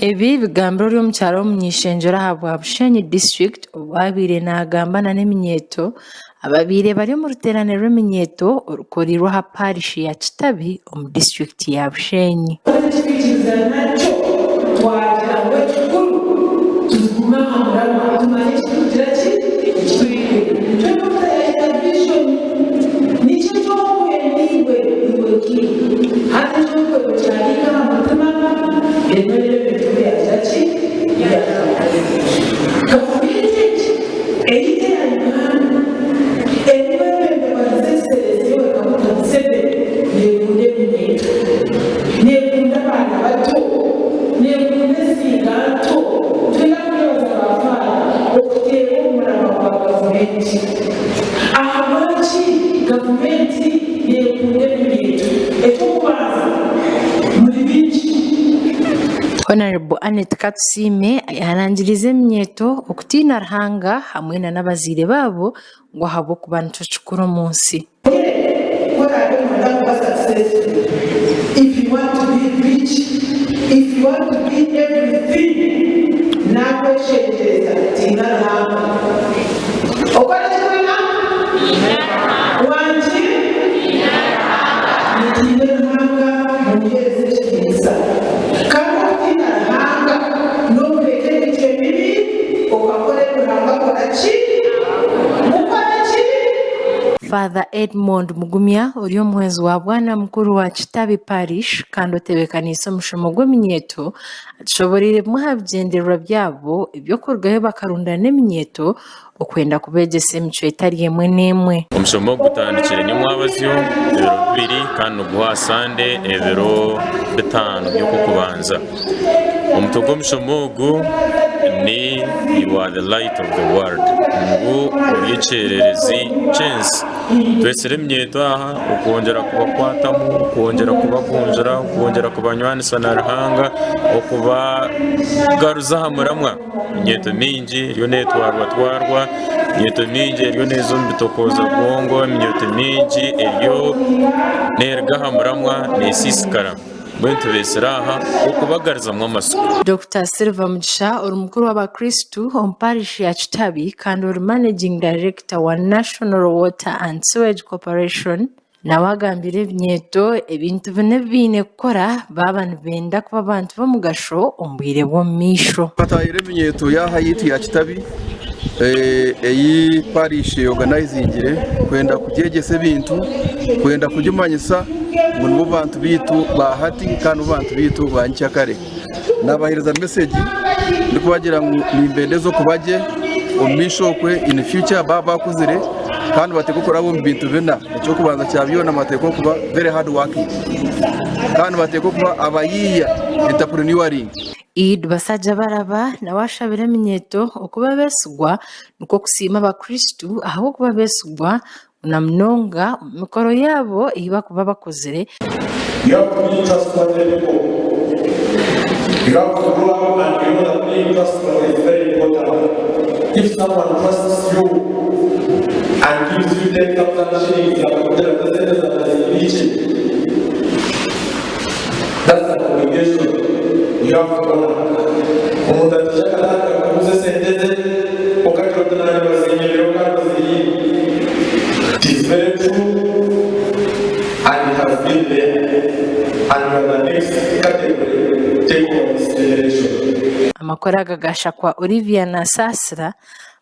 Ebi bigambiro by'omu kyaro omu Ishengyero aha bwa Bushenyi district obwabaire nagambana n'eminyeeto ababaire bari omu ruteerane rw'eminyeeto orukorirwe aha parish ya Kitabi omu district ya Bushenyi. Tukiikiriza nakyo twagira ngu ekikuru tuguma aha murama tumanye ekitugira ki ekitwine twena yaita vision nikyo kyokuhendiibwe iwe kiri hati ekyokwego kyalika aha mutima emerere ebintu byagira ki gavumenti eki eyite ya Uganda eriwebembe bazisesereze wekamuta Museveni nekunda eminyeeto nekunda abaana bato nekunda esinga nto tulina kuyoza abafaana okuteeka omulama gwa gavumenti ahabwaki gavumenti nekunda eminyeeto ekyokubanza muli bingi. Honorable Annette Katusiime yarangiriza eminyeeto okutiina Ruhanga hamwe n'abazaire baabo ngu ahabw'okuba nikyo kikuru omu nsi. If you want to be rich, if you want to be everything, nakweshengereza tiina Ruhanga. Okola kikwina? Wangi? Nitiine Ruhanga mumuheereze ekitiinisa. Kandi okutiina Ruhanga n'omuleka ebintu ebibi okakora Ruhanga kola ki? Mukola ki? Father Edmond Mugumya ori omuhwezi wa bwana mukuru wa Kitabi parish kandi otebekaniisa omushomo gw'eminyeeto atushoboreire bimwe aha bigendererwa byabo eby'okurugayo bakarunda n'eminyeeto okwenda kubeegyesa emicwe etari emwe n'emwe. Omushomo gutandikire nyamwabaziyo ebiro 2 kandi oguha Sande ebiro 5 by'okukubanza. Omutwe gw'omushomo ogu ni you are the light of the world. Ngu ori ekyererezi ky'ensi. Twesire eminyeeto aha okwongera kubakwatamu, okwongera kubagunjura, okwongera kubanywanisa na Ruhanga, okubagaruza aha muramwa. Eminyeeto mingi eriyo netwarwa, eminyeeto mingi eriyo neeza omu bitokoza bwongo, eminyeeto mingi eriyo neruga aha muramwa nesiisikara. Mbwenu tubeesire aha okubagarizamu amasuku. Dr. Silver Mugisha ori mukuru w'abakristu omu parish ya Kitabi kandi ori managing director wa National Water and Sewage Corporation nawe agambire ebinyeeto ebintu bine biine kukora baba nibenda kuba abantu b'omugasho omu bwire bw'omu maisho. Batayire eminyeeto yaha yitu ya Kitabi eyi parish organizingire kwenda kugyegyesa ebintu kwenda kugimanyisa ngu nibo bantu biitu bahati kandi bantu biitu bankyakare nabahereza message ndikubagira ngu nimbendeza okubagye omu maisho okwe in future baba bakuzire kandi bateka okukora omu bintu bina ekyokubanza kya byona bateka okuba very hard working kandi bateka okuba abayiiya entrepreneuring. Eid Basajja Baraba nawe ashabira eminyeeto okuba beesigwa nikwo kusiima abakristu ahabw'okuba beesigwa na munonga omu mikoro yaabo ei bakuba bakozire. You have to be trustworthy people. You have to grow up and you know that being trustworthy is very important. If someone trusts you and gives you 10,000 shillings, that's an obligation. You have to honor. Umuntu atishaka kuuza senteze wakati watanani wazinyeleo wazinyeleo. It is very true and it has been there and we are the next category take over this generation. Amakuru agagasha kwa Olivia Nasasira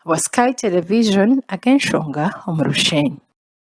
wa Sky Television akenshonga omu Rushenyi.